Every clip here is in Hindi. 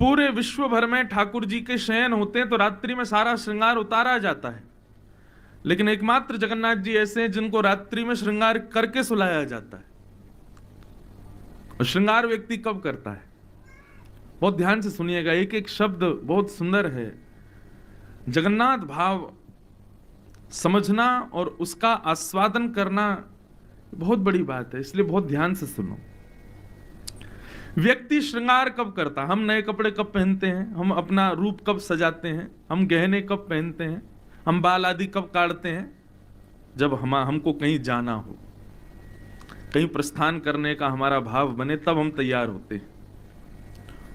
पूरे विश्व भर में ठाकुर जी के शयन होते हैं तो रात्रि में सारा श्रृंगार उतारा जाता है, लेकिन एकमात्र जगन्नाथ जी ऐसे हैं जिनको रात्रि में श्रृंगार करके सुलाया जाता है। और श्रृंगार व्यक्ति कब करता है? बहुत ध्यान से सुनिएगा, एक एक शब्द बहुत सुंदर है। जगन्नाथ भाव समझना और उसका आस्वादन करना बहुत बड़ी बात है, इसलिए बहुत ध्यान से सुनो। व्यक्ति श्रृंगार कब करता? हम नए कपड़े कब पहनते हैं? हम अपना रूप कब सजाते हैं? हम गहने कब पहनते हैं? हम बाल आदि कब काटते हैं? जब हमको कहीं जाना हो, कहीं प्रस्थान करने का हमारा भाव बने, तब हम तैयार होते हैं।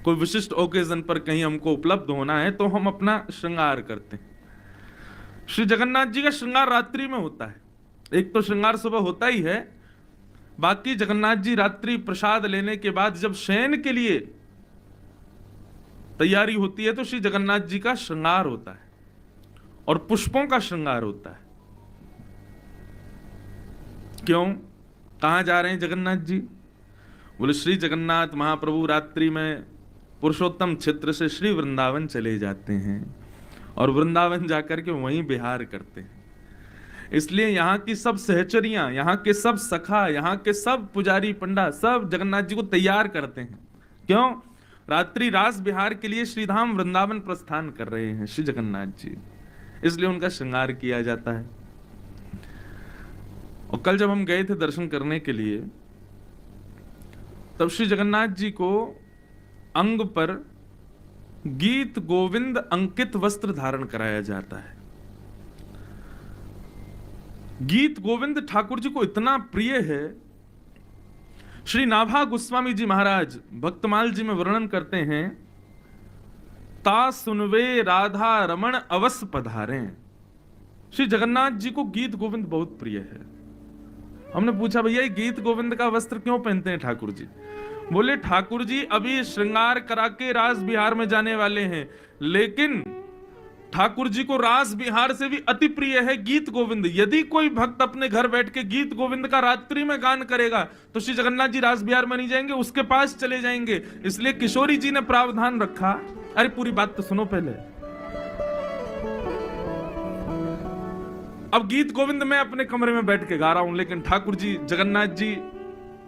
कोई विशिष्ट ओकेजन पर कहीं हमको उपलब्ध होना है तो हम अपना श्रृंगार करते हैं। श्री जगन्नाथ जी का श्रृंगार रात्रि में होता है। एक तो श्रृंगार सुबह होता ही है, बाकी जगन्नाथ जी रात्रि प्रसाद लेने के बाद जब शयन के लिए तैयारी होती है तो श्री जगन्नाथ जी का श्रृंगार होता है और पुष्पों का श्रृंगार होता है। क्यों? कहां जा रहे हैं जगन्नाथ जी? बोले श्री जगन्नाथ महाप्रभु रात्रि में पुरुषोत्तम क्षेत्र से श्री वृंदावन चले जाते हैं और वृंदावन जाकर के वहीं विहार करते हैं। इसलिए यहाँ की सब सहचरियां, यहाँ के सब सखा, यहाँ के सब पुजारी पंडा सब जगन्नाथ जी को तैयार करते हैं। क्यों? रात्रि रास विहार के लिए श्रीधाम वृंदावन प्रस्थान कर रहे हैं श्री जगन्नाथ जी, इसलिए उनका श्रृंगार किया जाता है। और कल जब हम गए थे दर्शन करने के लिए, तब श्री जगन्नाथ जी को अंग पर गीत गोविंद अंकित वस्त्र धारण कराया जाता है। गीत गोविंद ठाकुर जी को इतना प्रिय है, श्री नाभा गोस्वामी जी महाराज भक्तमाल जी में वर्णन करते हैं, ता सुनवे राधा रमण अवस पधारें। श्री जगन्नाथ जी को गीत गोविंद बहुत प्रिय है। हमने पूछा, भैया ये गीत गोविंद का वस्त्र क्यों पहनते हैं ठाकुर जी? बोले ठाकुर जी अभी श्रृंगार करा के रास बिहार में जाने वाले हैं, लेकिन ठाकुर जी को रास बिहार से भी अति प्रिय है गीत गोविंद। यदि कोई भक्त अपने घर बैठ के गीत गोविंद का रात्रि में गान करेगा तो श्री जगन्नाथ जी रास बिहार में नहीं जाएंगे, उसके पास चले जाएंगे। इसलिए किशोरी जी ने प्रावधान रखा। अरे पूरी बात तो सुनो पहले। अब गीत गोविंद मैं अपने कमरे में बैठ के गा रहा हूं, लेकिन ठाकुर जी जगन्नाथ जी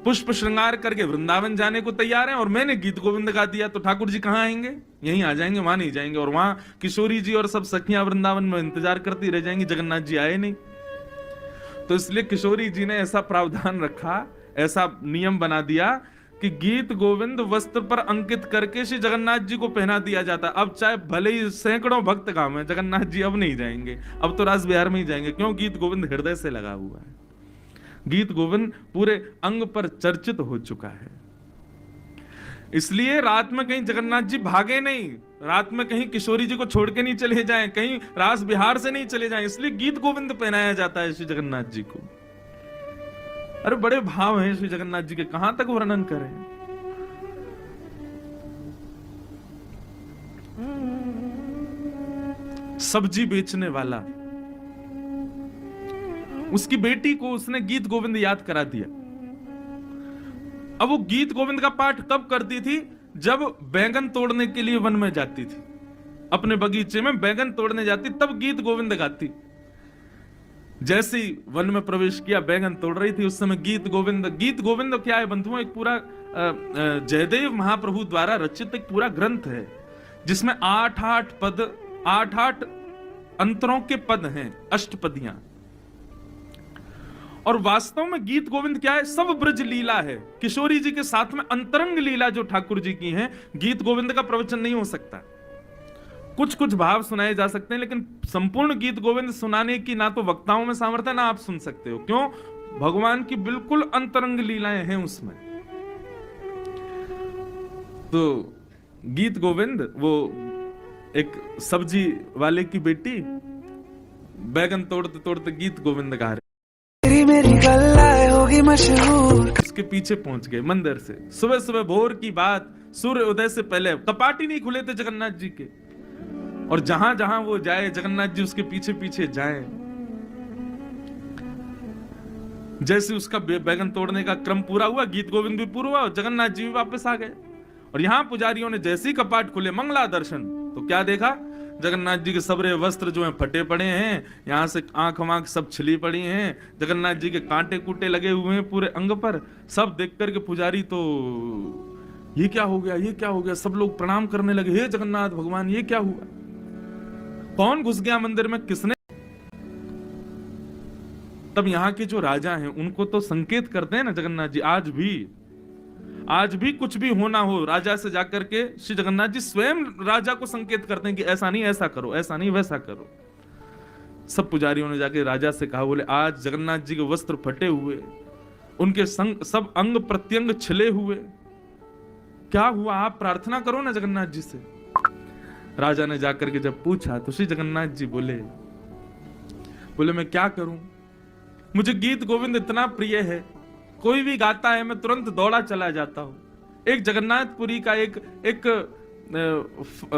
पुष्प श्रृंगार करके वृंदावन जाने को तैयार हैं और मैंने गीत गोविंद गा दिया, तो ठाकुर जी कहां आएंगे? यहीं आ जाएंगे, वहां नहीं जाएंगे। और वहां किशोरी जी और सब सखियां वृंदावन में इंतजार करती रह जाएंगी, जगन्नाथ जी आए नहीं। तो इसलिए किशोरी जी ने ऐसा प्रावधान रखा, ऐसा नियम बना दिया कि गीत गोविंद वस्त्र पर अंकित करके श्री जगन्नाथ जी को पहना दिया जाता। अब चाहे भले ही सैकड़ों भक्त काम है, जगन्नाथ जी अब नहीं जाएंगे, अब तो रास बिहार में ही जाएंगे। क्यों? गीत गोविंद हृदय से लगा हुआ है, गीत गोविंद पूरे अंग पर चर्चित हो चुका है। इसलिए रात में कहीं जगन्नाथ जी भागे नहीं, रात में कहीं किशोरी जी को छोड़ के नहीं चले जाएं, कहीं रास बिहार से नहीं चले जाएं, इसलिए गीत गोविंद पहनाया जाता है श्री जगन्नाथ जी को। अरे बड़े भाव हैं श्री जगन्नाथ जी के, कहां तक वर्णन करें। सब्जी बेचने वाला, उसकी बेटी को उसने गीत गोविंद याद करा दिया। अब वो गीत गोविंद का पाठ कब करती थी? जब बैंगन तोड़ने के लिए वन में जाती थी, अपने बगीचे में बैगन तोड़ने जाती, तब गीत गोविंद गाती। जैसे ही वन में प्रवेश किया, बैगन तोड़ रही थी, उस समय गीत गोविंद क्या है बंधुओं? एक पूरा जयदेव महाप्रभु द्वारा रचित एक पूरा ग्रंथ है, जिसमें 8-8 पद, 8-8 अंतरों के पद हैं, अष्टपदियां। और वास्तव में गीत गोविंद क्या है? सब ब्रज लीला है। किशोरी जी के साथ में अंतरंग लीला जो ठाकुर जी की है, गीत गोविंद का प्रवचन नहीं हो सकता। कुछ कुछ भाव सुनाए जा सकते हैं, लेकिन संपूर्ण गीत गोविंद सुनाने की ना तो वक्ताओं में सामर्थ्य, ना आप सुन सकते हो। क्यों? भगवान की बिल्कुल अंतरंग लीलाएं हैं उसमें। तो गीत गोविंद, वो एक सब्जी वाले की बेटी बैगन तोड़ते तोड़ते गीत गोविंद गा रही, मेरी गल्लाएं होगी मशहूर। उसके पीछे पहुंच गए मंदिर से। सुबह सुबह भोर की बात, सूर्य उदय से पहले, कपाट ही नहीं खुले थे जगन्नाथ जी के, और जहां जहां वो जाए जगन्नाथ जी उसके पीछे पीछे जाएं। जैसे उसका बैगन तोड़ने का क्रम पूरा हुआ, गीत गोविंद भी पूरा हुआ और जगन्नाथ जी भी वापस आ गए। और यहां पुजारियों ने जैसे ही कपाट खुले, मंगला दर्शन, तो क्या देखा? जगन्नाथ जी के सबरे वस्त्र जो हैं फटे पड़े हैं, यहां से आंख वांख सब छिली पड़ी हैं, जगन्नाथ जी के कांटे कूटे लगे हुए हैं पूरे अंग पर। सब देख करके पुजारी तो ये क्या हो गया, ये क्या हो गया, सब लोग प्रणाम करने लगे, हे जगन्नाथ भगवान ये क्या हुआ? कौन घुस गया मंदिर में, किसने? तब यहाँ के जो राजा हैं उनको तो संकेत करते हैं ना जगन्नाथ जी। आज भी कुछ भी होना हो, राजा से जाकर के श्री जगन्नाथ जी स्वयं राजा को संकेत करते हैं कि ऐसा नहीं ऐसा करो, ऐसा नहीं वैसा करो। सब पुजारियों ने जाके राजा से कहा, बोले आज जगन्नाथ जी के वस्त्र फटे हुए, उनके संग सब अंग प्रत्यंग छिले हुए, क्या हुआ? आप प्रार्थना करो ना जगन्नाथ जी से। राजा ने जाकर के जब पूछा तो श्री जगन्नाथ जी बोले मैं क्या करूं, मुझे गीत गोविंद इतना प्रिय है, कोई भी गाता है मैं तुरंत दौड़ा चला जाता हूं। एक जगन्नाथपुरी का एक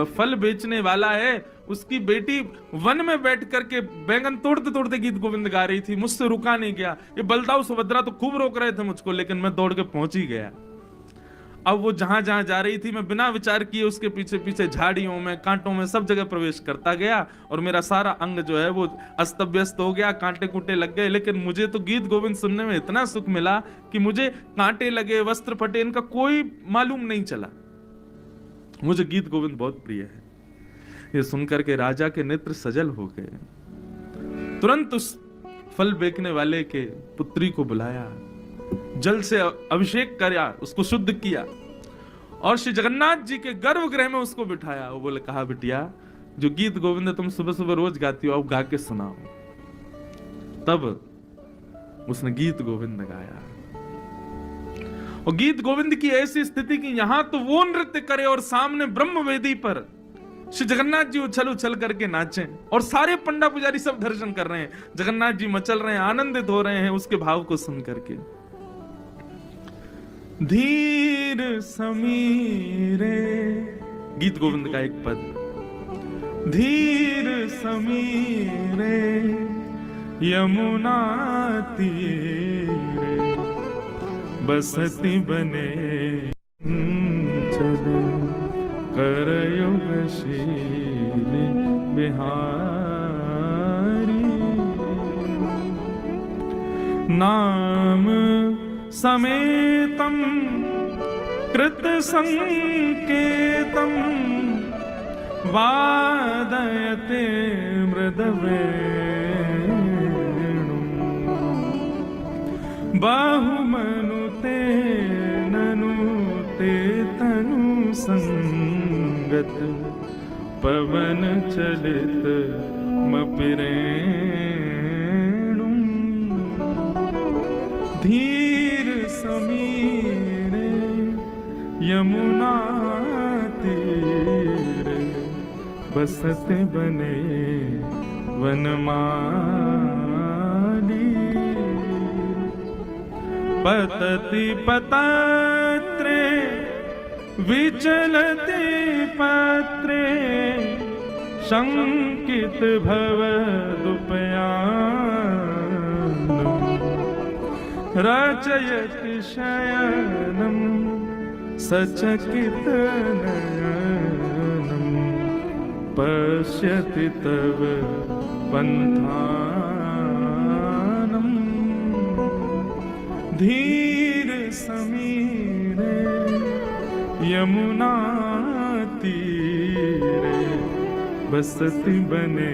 फल बेचने वाला है, उसकी बेटी वन में बैठ करके बैंगन तोड़ते तोड़ते गीत गोविंद गा रही थी, मुझसे रुका नहीं गया। ये बलदाऊ सुभद्रा तो खूब रोक रहे थे मुझको, लेकिन मैं दौड़ के पहुंच ही गया। अब वो जहां जहां जा रही थी मैं बिना विचार किए उसके पीछे पीछे झाड़ियों में, कांटों में, सब जगह प्रवेश करता गया और मेरा सारा अंग जो है वो अस्त व्यस्त हो गया, कांटे कूटे लग गए। लेकिन मुझे तो गीत गोविंद सुनने में इतना सुख मिला कि मुझे कांटे लगे, वस्त्र फटे, इनका कोई मालूम नहीं चला। मुझे गीत गोविंद बहुत प्रिय है। ये सुनकर के राजा के नेत्र सजल हो गए। तुरंत उस फल बेचने वाले के पुत्री को बुलाया, जल से अभिषेक किया, उसको शुद्ध किया और श्री जगन्नाथ जी के गर्भगृह में उसको बिठाया। वो बोले, कहा बिटिया जो गीत गोविंद तुम सुबह सुबह रोज गाती हो, अब गा के सुनाओ। तब उसने गीत गोविंद गाया और गीत गोविंद की ऐसी स्थिति कि यहां तो वो नृत्य करे और सामने ब्रह्म वेदी पर श्री जगन्नाथ जी उछल उछल करके नाचे और सारे पंडा पुजारी सब दर्शन कर रहे हैं। जगन्नाथ जी मचल रहे हैं, आनंदित हो रहे हैं उसके भाव को सुन करके। धीर समीरे, गीत गोविंद का एक पद, धीर समीरे यमुना तीरे बसती बने चले करयुगशील बिहारी। नाम समेतम कृत संकेतम वादयते मृदवेणुं बहुमनुते ननुते तनु संगत पवन चलित मपिरेणुं धीर समीरे यमुना तीरे बसते बने वनमाली। पतति पतत्रे विचलते पत्रे शंकित भवदुपयानम् रचयति शयनम् सचकित नयनम् पश्यति तव पन्थानम् धीर समीरे यमुना तीरे बसती बने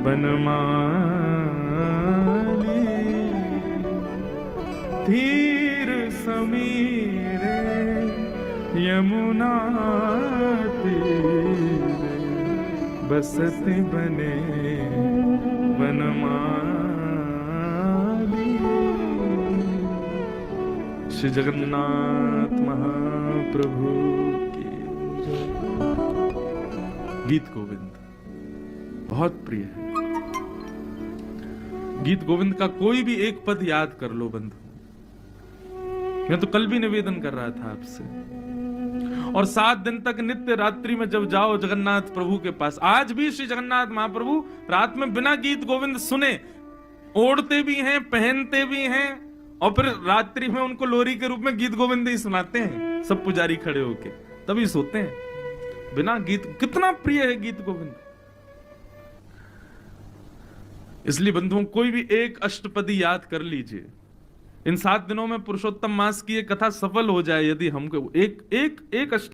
बनमाली। धीर समीरे यमुना तीरे बसती बने बनमाली। श्री जगन्नाथ महाप्रभु की जय। गीत गोविंद बहुत प्रिय है। गीत गोविंद का कोई भी एक पद याद कर लो बंधु। मैं तो कल भी निवेदन कर रहा था आपसे। और 7 दिन तक नित्य रात्रि में जब जाओ जगन्नाथ प्रभु के पास, आज भी श्री जगन्नाथ महाप्रभु रात में बिना गीत गोविंद सुने ओढ़ते भी हैं, पहनते भी हैं और फिर रात्रि में उनको लोरी के रूप में गीत गोविंद ही सुनाते हैं, सब पुजारी खड़े होके, तभी सोते हैं। बिना गीत, कितना प्रिय है गीत गोविंद। इसलिए बंधुओं, कोई भी एक अष्टपदी याद कर लीजिए। इन 7 दिनों में पुरुषोत्तम मास की ये कथा सफल हो जाए, यदि हमको एक एक एक अष्ट